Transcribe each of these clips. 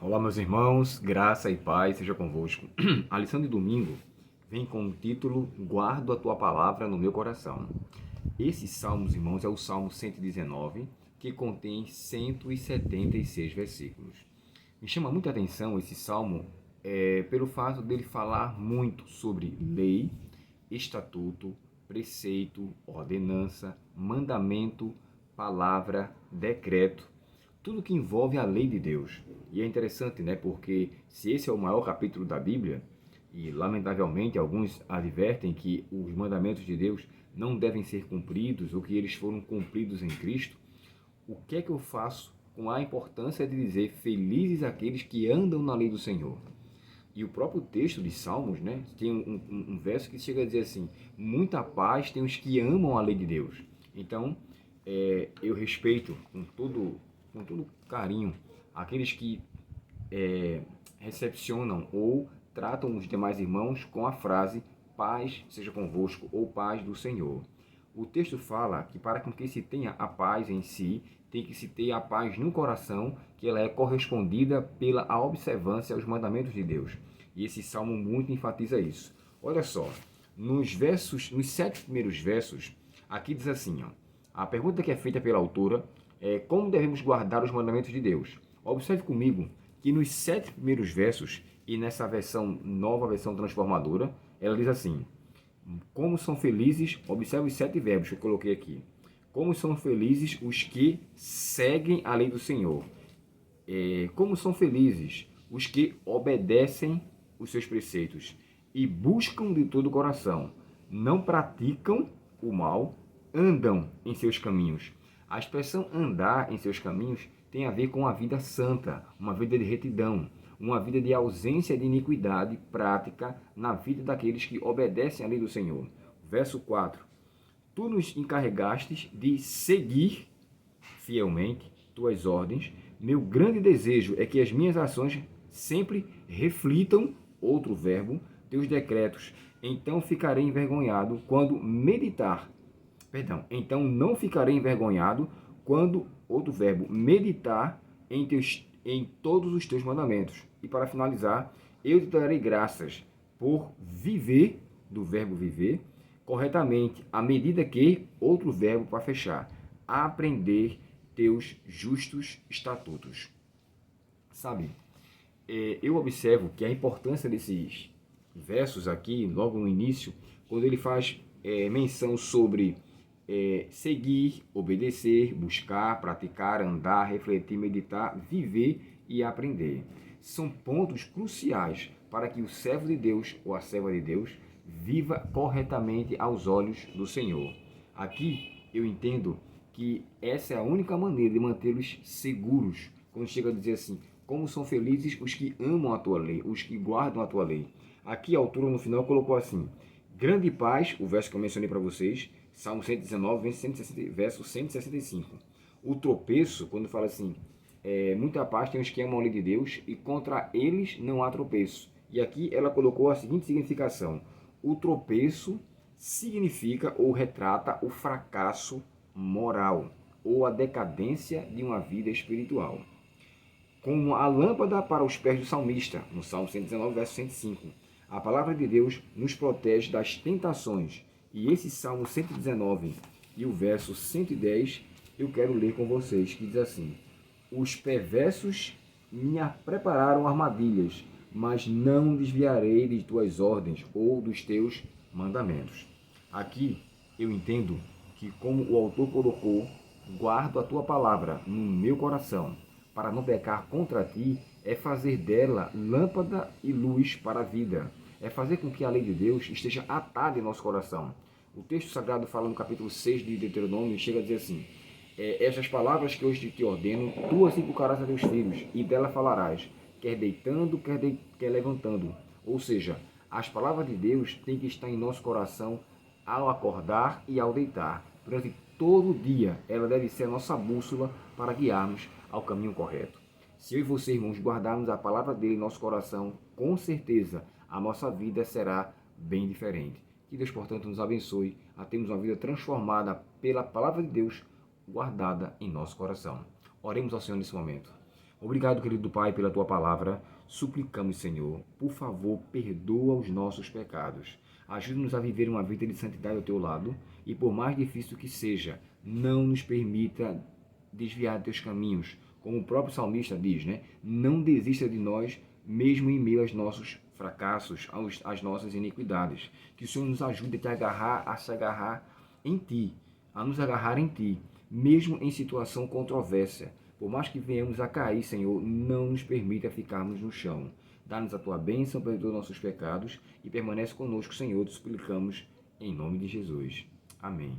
Olá, meus irmãos, graça e paz seja convosco. A lição de domingo vem com o título Guardo a tua palavra no meu coração. Esse salmo, irmãos, é o Salmo 119, que contém 176 versículos. Me chama muita atenção esse salmo pelo fato dele falar muito sobre lei, estatuto, preceito, ordenança, mandamento, palavra, decreto, tudo que envolve a lei de Deus. E é interessante, né? Porque se esse é o maior capítulo da Bíblia, e lamentavelmente alguns advertem que os mandamentos de Deus não devem ser cumpridos ou que eles foram cumpridos em Cristo, o que é que eu faço com a importância de dizer felizes aqueles que andam na lei do Senhor? E o próprio texto de Salmos, né, tem um verso que chega a dizer assim: muita paz tem os que amam a lei de Deus. Então, eu respeito com todo carinho aqueles que recepcionam ou tratam os demais irmãos com a frase paz seja convosco ou paz do Senhor. O texto fala que para que se tenha a paz em si, tem que se ter a paz no coração, que ela é correspondida pela observância aos mandamentos de Deus. E esse salmo muito enfatiza isso. Olha só, nos 7 primeiros versos, aqui diz assim, ó, a pergunta que é feita pela autora é como devemos guardar os mandamentos de Deus. Observe comigo que nos 7 primeiros versos, e nessa versão, nova versão transformadora, ela diz assim: como são felizes, observe os 7 verbos que eu coloquei aqui. Como são felizes os que seguem a lei do Senhor. Como são felizes os que obedecem os seus preceitos e buscam de todo o coração. Não praticam o mal, andam em seus caminhos. A expressão andar em seus caminhos tem a ver com a vida santa, uma vida de retidão, uma vida de ausência de iniquidade prática na vida daqueles que obedecem à lei do Senhor. Verso 4. Tu nos encarregastes de seguir fielmente tuas ordens. Meu grande desejo é que as minhas ações sempre reflitam, outro verbo, teus decretos. Então ficarei envergonhado quando meditar. Então não ficarei envergonhado quando, outro verbo, meditar em todos os teus mandamentos. E para finalizar, eu te darei graças por viver, do verbo viver, corretamente, à medida que, outro verbo para fechar, aprender teus justos estatutos. Sabe, eu observo que a importância desses versos aqui, logo no início, quando ele faz menção sobre seguir, obedecer, buscar, praticar, andar, refletir, meditar, viver e aprender. São pontos cruciais para que o servo de Deus ou a serva de Deus viva corretamente aos olhos do Senhor. Aqui eu entendo que essa é a única maneira de mantê-los seguros. Quando chega a dizer assim, como são felizes os que amam a tua lei, os que guardam a tua lei. Aqui a autora no final colocou assim: grande paz, o verso que eu mencionei para vocês, Salmo 119, verso 165. O tropeço, quando fala assim, muita paz tem os que amam a lei de Deus e contra eles não há tropeço. E aqui ela colocou a seguinte significação: o tropeço significa ou retrata o fracasso moral ou a decadência de uma vida espiritual. Como a lâmpada para os pés do salmista, no Salmo 119, verso 105. A palavra de Deus nos protege das tentações. E esse Salmo 119 e o verso 110 eu quero ler com vocês, que diz assim: os perversos me prepararam armadilhas, mas não desviarei de tuas ordens ou dos teus mandamentos. Aqui eu entendo que, como o autor colocou, guardo a tua palavra no meu coração, para não pecar contra ti, é fazer dela lâmpada e luz para a vida. É fazer com que a lei de Deus esteja atada em nosso coração. O texto sagrado fala no capítulo 6 de Deuteronômio, chega a dizer assim: estas palavras que hoje te ordeno, tu as inculcarás a teus filhos, e dela falarás, quer deitando, quer levantando. Ou seja, as palavras de Deus têm que estar em nosso coração ao acordar e ao deitar. Durante todo o dia, ela deve ser a nossa bússola para guiarmos ao caminho correto. Se eu e você, irmãos, guardarmos a palavra dele em nosso coração, com certeza a nossa vida será bem diferente. Que Deus, portanto, nos abençoe a termos uma vida transformada pela palavra de Deus guardada em nosso coração. Oremos ao Senhor nesse momento. Obrigado, querido Pai, pela tua palavra. Suplicamos, Senhor, por favor, perdoa os nossos pecados. Ajuda-nos a viver uma vida de santidade ao teu lado e, por mais difícil que seja, não nos permita desviar de teus caminhos. Como o próprio salmista diz, né? Não desista de nós, mesmo em meio aos nossos fracassos, às nossas iniquidades. Que o Senhor nos ajude a se agarrar em Ti, a nos agarrar em Ti, mesmo em situação controversa. Por mais que venhamos a cair, Senhor, não nos permita ficarmos no chão. Dá-nos a Tua bênção, perdoa nossos pecados e permanece conosco, Senhor, te suplicamos em nome de Jesus. Amém.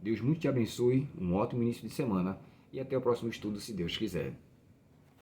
Deus muito te abençoe, um ótimo início de semana e até o próximo estudo, se Deus quiser.